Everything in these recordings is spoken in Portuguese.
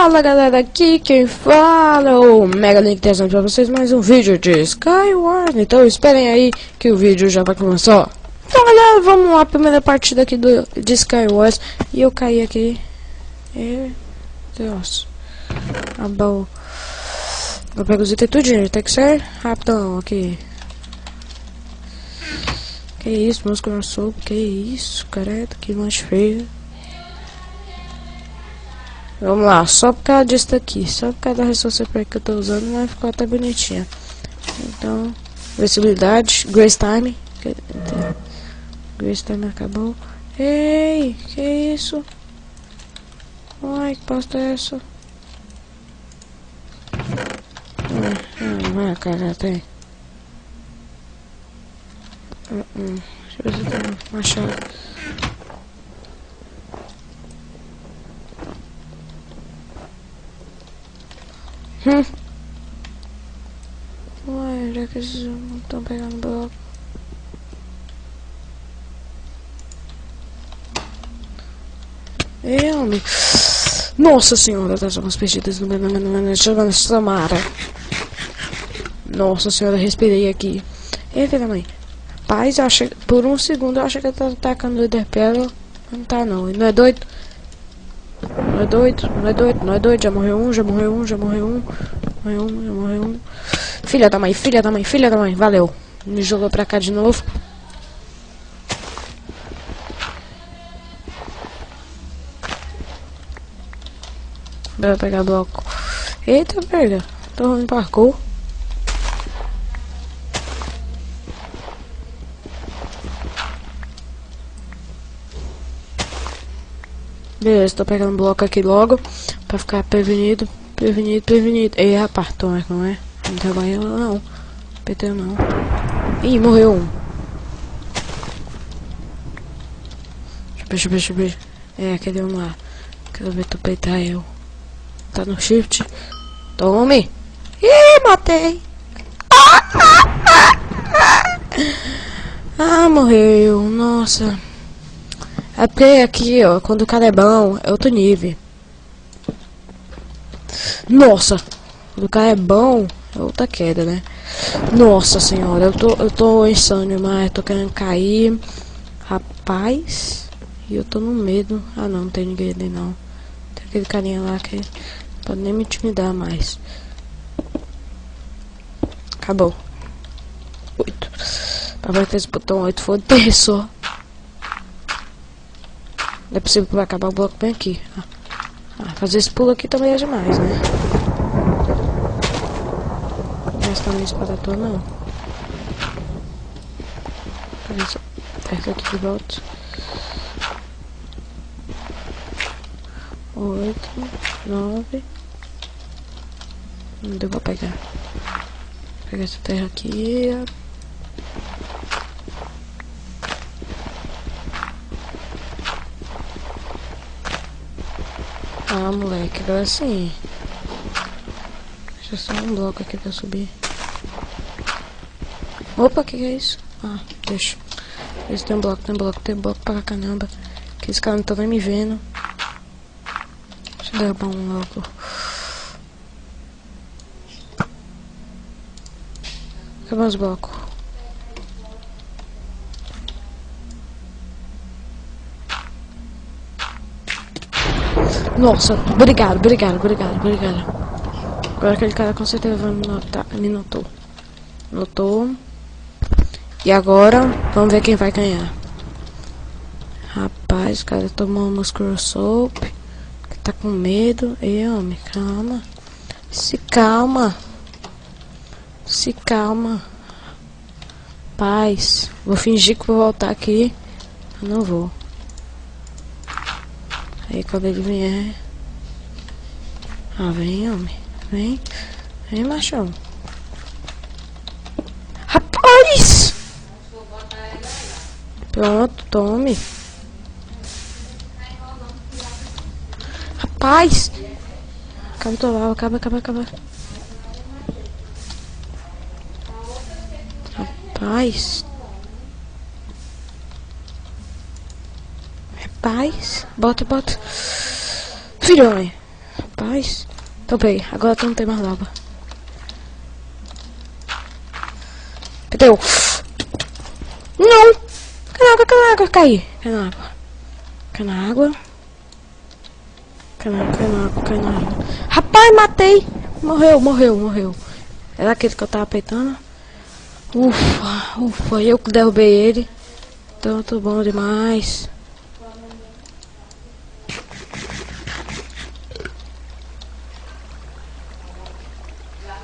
Fala galera, aqui quem fala é o Mega Link trazendo pra vocês mais um vídeo de Skyward. Então esperem aí que o vídeo já vai começar. Então galera, vamos lá, primeira partida aqui de Skyward. E eu caí aqui. E... Deus. Ah, bom. Eu pego os itens tudinho, tem que ser rapidão aqui. Que isso, músculo no soco, que isso, careta, que mancha feia. Vamos lá, só por causa disso daqui, só por causa da ressourça que eu tô usando, vai ficar até bonitinha. Então, visibilidade, Grace Time. Grace Time acabou. Ei, que isso? Ai, que bosta é essa? Ah, cara, tem. Deixa eu ver se tem um machado. Ué, já que eles não estão pegando bloco. Homem. Nossa senhora, nós estamos perdidos no Samara. Nossa senhora, respirei aqui. Ei, filha da mãe. Rapaz, eu achei, por um segundo eu achei que ele tava atacando o Ender Pearl. Não tá não, ele não é doido. Não é doido, não é doido, não é doido. Já morreu um, já morreu um, já morreu um. Morreu um, já morreu um. Filha da mãe, filha da mãe, filha da mãe. Valeu. Me jogou pra cá de novo. Vai pegar bloco. Eita, velho. Tô ruim parkour. Beleza, tô pegando bloco aqui logo. Pra ficar prevenido. Prevenido. Ei, rapaz, toma, não é? Não trabalha não. PT não. Ih, morreu um. Deixa eu ver. É, aquele um lá. Quero ver tu peitar eu. Tá no shift. Tome. Ih, matei. Ah, morreu. Nossa. É porque aqui, ó, quando o cara é bom, é outro nível. Nossa. Quando o cara é bom, é outra queda, né? Nossa senhora, eu tô insano, mas tô querendo cair. Rapaz. E eu tô no medo. Ah, não tem ninguém ali, não. Tem aquele carinha lá que pode nem me intimidar mais. Acabou. 8. Pra bater esse botão 8 foi só. Não é possível que vai acabar o bloco bem aqui. Fazer esse pulo aqui também é demais, né? Não gasta minha espada toda, não. Perto aqui de volta. 8, 9. Não deu pra pegar. Vou pegar essa terra aqui. Ah, moleque, agora sim. Deixa só um bloco aqui pra subir. Opa, que é isso? Ah, deixa. Esse tem bloco pra caramba. Que esse cara não tá nem me vendo. Deixa eu derrubar um logo. Cadê os blocos? Nossa, obrigado. Agora aquele cara com certeza vai me notar. Me notou. E agora, vamos ver quem vai ganhar. Rapaz, o cara tomou um muscular soap. Tá com medo. Ei, homem, calma. Se calma. Paz. Vou fingir que vou voltar aqui. Eu não vou. Aí quando ele vier... Ah, vem, homem. Vem, machão. Rapaz! Pronto, tome. Rapaz! Acaba. Rapaz! Bota. Filho, mãe. Rapaz. Topei. Agora não tem mais lava. Perdeu. Não. Cai na água, cai na água. Cai. Cai na água. Cai na água. Cai na água, cai na água, cai na água. Rapaz, matei. Morreu. Era aquele que eu tava apertando. Ufa, eu que derrubei ele. Então, tô bom demais.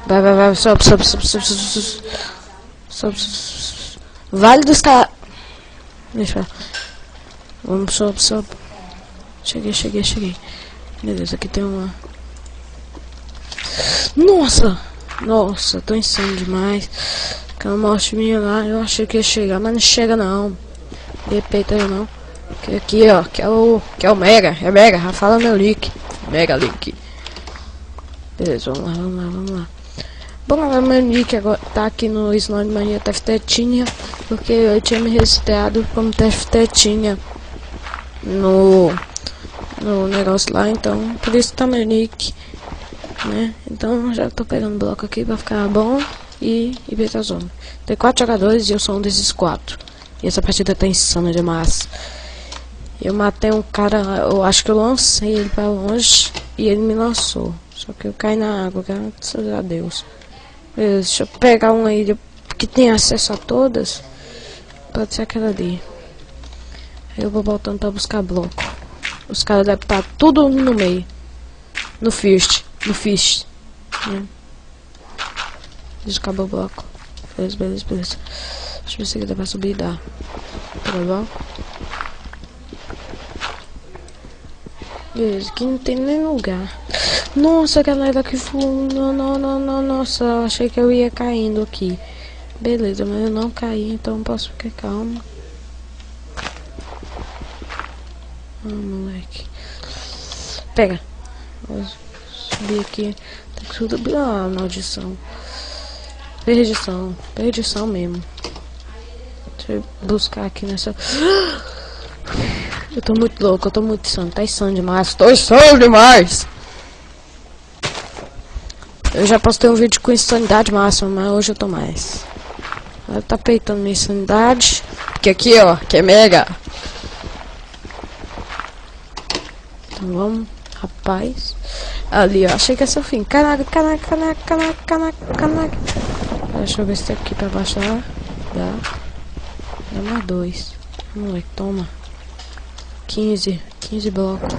Vai, sobe. Vale dos caras. Deixa eu... Vamos, sobe. Cheguei. Beleza, aqui tem uma... Nossa, tô insano demais. Aquela morte minha lá, eu achei que ia chegar, mas não chega não. Repita eu não. Que aqui, ó, que é o Mega. É Mega, já fala meu nick. Mega Link. Beleza, vamos lá. Bom, agora meu nick agora tá aqui no Slime Mania TFT, porque eu tinha me registrado como TFT no negócio lá, então por isso tá meu nick, né? Então já tô pegando bloco aqui pra ficar bom e ver a zona. Tem 4 jogadores e eu sou um desses 4. E essa partida tá insana demais. Eu matei um cara, eu acho que eu lancei ele pra longe e ele me lançou. Só que eu caí na água, graças a Deus. Beleza, deixa eu pegar uma ilha que tem acesso a todas. Pode ser aquela ali. Aí eu vou voltando pra buscar bloco. Os caras devem estar tudo no meio. No fist. Né? Acabou o bloco. Beleza. Deixa eu ver se aqui dá pra subir e dá. Tá bom? Beleza, aqui não tem nem lugar. Nossa, galera, que fundo. Nossa, eu achei que eu ia caindo aqui. Beleza, mas eu não caí, então posso ficar calmo. Moleque. Pega. Vou subir aqui. Tem que subir. Ah, maldição. Perdição mesmo. Deixa eu buscar aqui nessa. Eu tô muito louco, eu tô muito insano. Tá insano demais. Tô insano demais. Eu já postei um vídeo com insanidade máxima, mas hoje eu tô mais. Ela tá peitando minha insanidade. Que aqui, ó, que é mega. Então vamos, rapaz. Ali, ó, achei que ia ser o fim. Caraca. Deixa eu ver se tem aqui pra baixar. Dá mais 2. Moleque, toma. 15 blocos.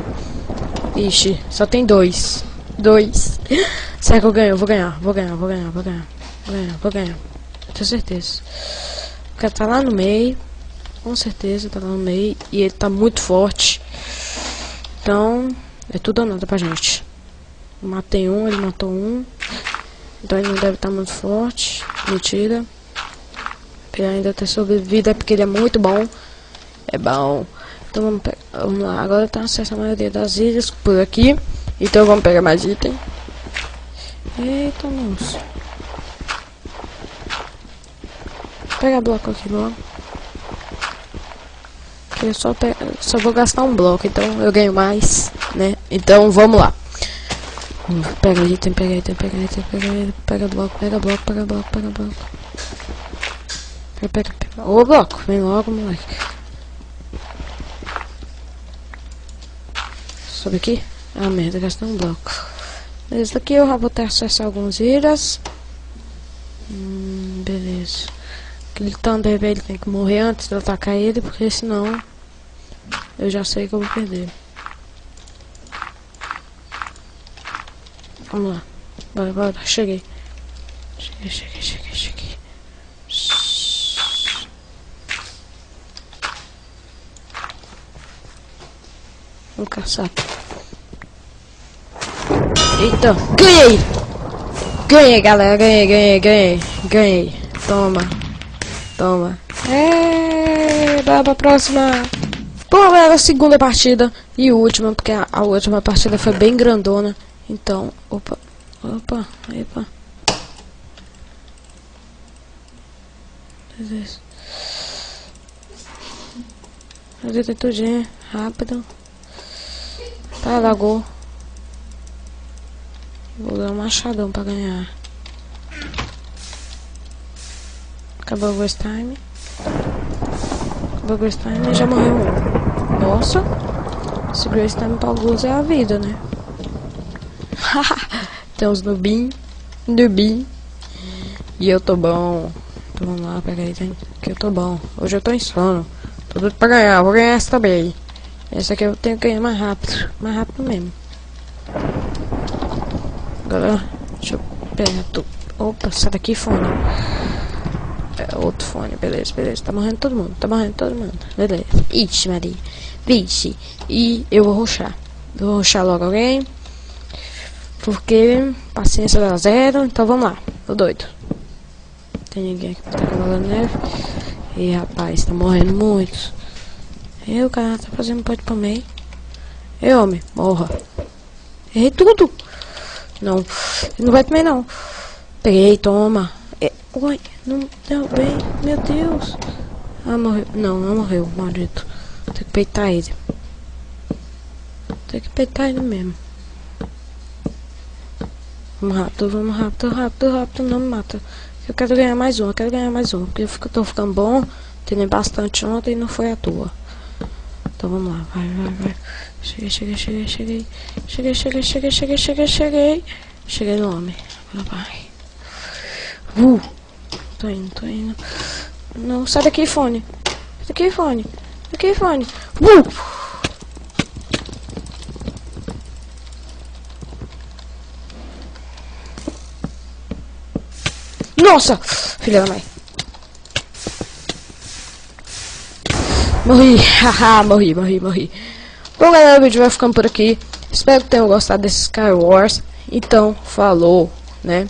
Ixi, só tem 2. Será que eu ganho? Vou ganhar. Tenho certeza. O cara tá lá no meio. Com certeza tá lá no meio. E ele tá muito forte. Então, é tudo ou nada pra gente. Eu matei um, ele matou um. Então ele não deve estar muito forte. Mentira. Ele ainda ter sobrevivido é porque ele é muito bom. É bom. Então vamos lá. Agora tá acesso a maioria das ilhas por aqui. Então vamos pegar mais item. Eita, nossa. Pega bloco aqui logo. Eu só vou gastar um bloco, então eu ganho mais, né? Então vamos lá. Pega item. Pega bloco. Pega. Ô bloco, vem logo, moleque. Sobe aqui. Ah, merda, gastei um bloco. Esse daqui eu já vou ter acesso a alguns ilhas. Beleza. Aquele Thunder ele tem que morrer antes de eu atacar ele, porque senão eu já sei que eu vou perder. Vamos lá. Bora. Cheguei. Vamos caçar. Eita, ganhei, galera, ganhei. Toma. Bora pra próxima. Bom, galera, a segunda partida e última, porque a última partida foi bem grandona. Então, opa. Fazer tudinho, rápido. Tá, lagou. Vou dar um machadão pra ganhar. Acabou o Ghost Time. Acabou o Ghost Time e já morreu um. Nossa. Esse Ghost Time pra alguns é a vida, né? Tem uns nubinhos. E eu tô bom. Então vamos lá, pega aí, que eu tô bom. Hoje eu tô em sono. Tô doido pra ganhar. Vou ganhar essa também. Essa aqui eu tenho que ganhar mais rápido. Mais rápido mesmo. Agora, deixa eu pegar tudo. Opa, sai daqui, fone. É, outro fone, beleza. Tá morrendo todo mundo. Beleza. Ixi, Maria. Vixe. E eu vou rushar. Eu vou rushar logo alguém. Porque paciência dá zero. Então vamos lá. Tô doido. Tem ninguém aqui pra tacar bola de neve. Ih, rapaz, tá morrendo muitos. O cara tá fazendo pode pro meio. Homem, morra. Errei tudo. Não, não vai comer não. Peguei, toma. Uai, não deu bem. Meu Deus. Ah, morreu. Não morreu, maldito. Tem que peitar ele. Tem que peitar ele mesmo. Vamos rápido. Não me mata. Eu quero ganhar mais um, Porque eu tô ficando bom. Tenho bastante ontem e não foi à toa. Então vamos lá, vai. Cheguei. Cheguei no homem. Vai. Tô indo. Não, sai daqui, fone. Nossa! Filha da mãe. Morri. Haha, morri. Bom, galera, o vídeo vai ficando por aqui. Espero que tenham gostado desse Skywars. Então, falou, né?